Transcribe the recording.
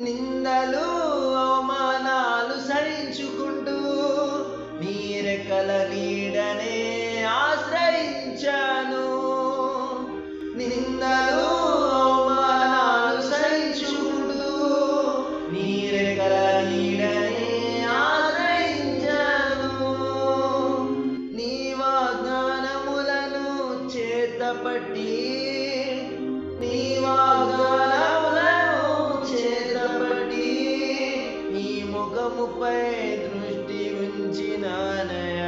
నిందలు అవమానాలు సహించుకుంటూ నీ రెక్కల నీడనే ఆశ్రయించాను. నిందలు అవమానాలు సహించుకుంటూ నీ రెక్కల నీడనే ఆశ్రయించాను. నీ వాగ్దానములను చేతపట్టి నీ వాగ్దానములను చేతపట్టి నీ ముఖముపై దృష్టి ఉంచినానయా.